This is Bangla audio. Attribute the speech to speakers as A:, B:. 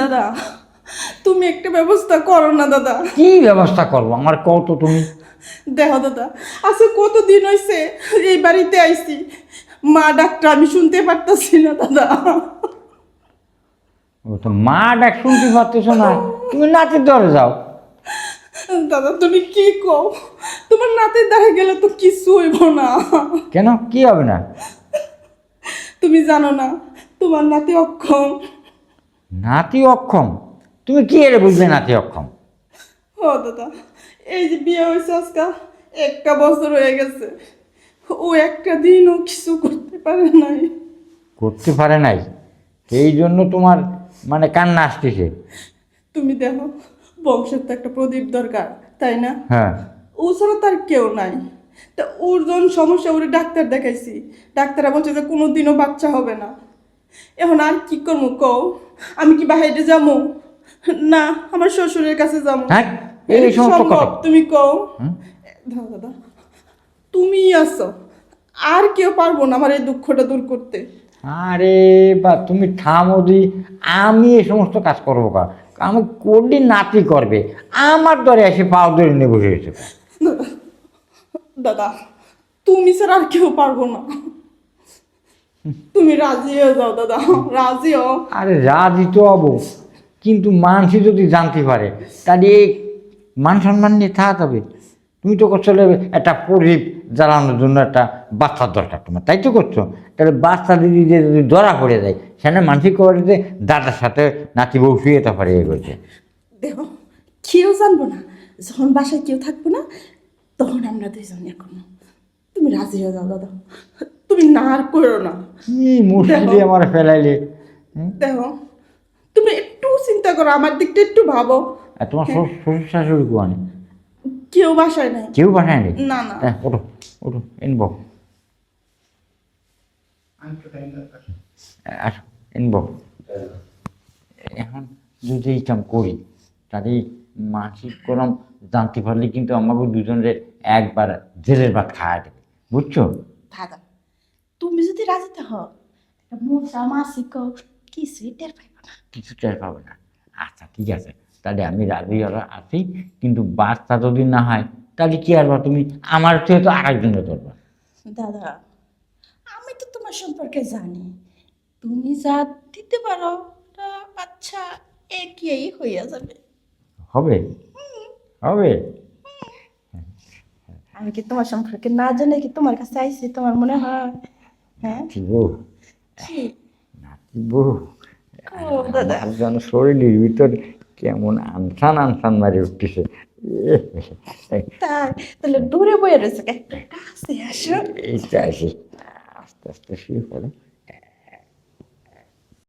A: দাদা তুমি একটা ব্যবস্থা করো না দাদা।
B: কি ব্যবস্থা করবো আমার কত তুমি?
A: দেখো দাদা, আজকে কতদিন হয়েছে এই বাড়িতে আইছি, মা ডাক্তার আমি শুনতে পারতাছি না দাদা।
B: ও তো মা ডাক শুনতে পারতেছো না, তুমি নাতির ধরে যাও।
A: দাদা তুমি কি কও, তোমার নাতির দ্বারা গেলে তো কিছু হইব না।
B: কেন, কি হবে না?
A: তুমি জানো না তোমার নাতি অক্ষম।
B: নাতি অক্ষম? তুমি কি এর বুঝবে নাতি অক্ষম?
A: ও দাদা, এই যে বিয়ে হয়েছে আজকে 1 বছর হয়ে গেছে, ও একটা দিনও কিছু করতে পারে নাই।
B: করতে পারে নাই, এই জন্য তোমার মানে কান্না আসতেছে?
A: তুমি দেখো, বংশের তো একটা প্রদীপ দরকার, তাই না?
B: হ্যাঁ।
A: ও ছাড়া তার কেউ নাই। তা ওর যখন সমস্যা, ওরে ডাক্তার দেখাইছি, ডাক্তাররা বলছে যে কোনোদিনও বাচ্চা হবে না। এখন আর কি করবো কও? আমি কি বাইরে যাবো, না আমার শ্বশুরের কাছে যাবো?
B: হ্যাঁ, এই
A: এটা কি
B: সমস্ত
A: সম্ভব?
B: কথা।
A: তুমি কও।
B: হুম?
A: দাও দাদা, তুমি আছো, আর কেউ পারবো না আমার এই দুঃখটা দূর করতে।
B: আরে বা তুমি থামো দি, আমি এই সমস্ত কাজ করবো কা? আমি করলে নাতি করবে, আমার ধরে এসে পাও ধরে নিয়ে বসে গেছে।
A: দাদা, দাদা তুমি ছাড়া আর কেউ পারবো না। তুমি রাজি হয়ে যাও দাদা, রাজি হও।
B: আরে রাজি তো হবো, কিন্তু মানুষই যদি জানতে পারে তাহলে এই মান সম্মান নিয়ে থাকতে হবে। তুমি তো করছো একটা প্রদীপ জ্বালানোর জন্য একটা বাচ্চার দরকার তোমার, তাই তো করছো। তাহলে বাচ্চা দিদি যে যদি ধরা পড়ে যায়, সেখানে মানসিক করে যে দাদার সাথে নাতি বউ শুয়ে তা পারে এ করছে।
A: দেখো, কেউ জানবো না, যখন বাসায় কেউ থাকবো না তখন আমরা দুইজন এখন। তুমি রাজি হয়ে যাও দাদা, তুমি না আর করো না।
B: কি মুশকিলে আমার ফেলাইলে।
A: দেখো, তুমি একটু চিন্তা করো, আমার দিকটা একটু ভাবো।
B: আর তোমার শ্বশুর শাশুড়ি কোয়ানে?
A: কেউ বাসায় নাই।
B: কেউ পাঠায় নি?
A: না না।
B: ওঠো ওঠো, এনবো আসো, এনবো। এখন যদি এই কাম করি তাহলে মাসিক কলম জানতে পারলে কিন্তু আমাকে দুজনের একবার জেলের ভাত খাওয়া দেবে, বুঝছো?
A: দাদা তুমি যদি রাজি থাকো, মশা মাসি কিছুই টের পাইব না।
B: কিছু টের পাবে না। আচ্ছা ঠিক আছে, তাহলে আমি রাজি আছি, কিন্তু বাচ্চা যদি না হয় তাহলে কি আর তুমি আমার চেয়ে তো আরেকজনের ধরবা।
A: দাদা আমি তো তোমার সম্পর্কে জানি, তুমি যা দিতে পারো তা আচ্ছা একই হইয়া যাবে।
B: হবে হবে।
A: আমি কি তোমার সম্পর্কে না জানি কি তোমার কাছে আইছি তোমার মনে হয়? হ্যাঁ
B: নাতিবো,
A: কি?
B: নাতিবো,
A: ও দাদা,
B: আমার যেন শরীরের ভিতর কেমন আনসান আনসান মারি উঠতেছে।
A: তাই তাহলে দূরে বয়ে রয়েছে, একটা কাছে আসো।
B: এইটা আসি, আস্তে আস্তে শুয়ে পড়ে।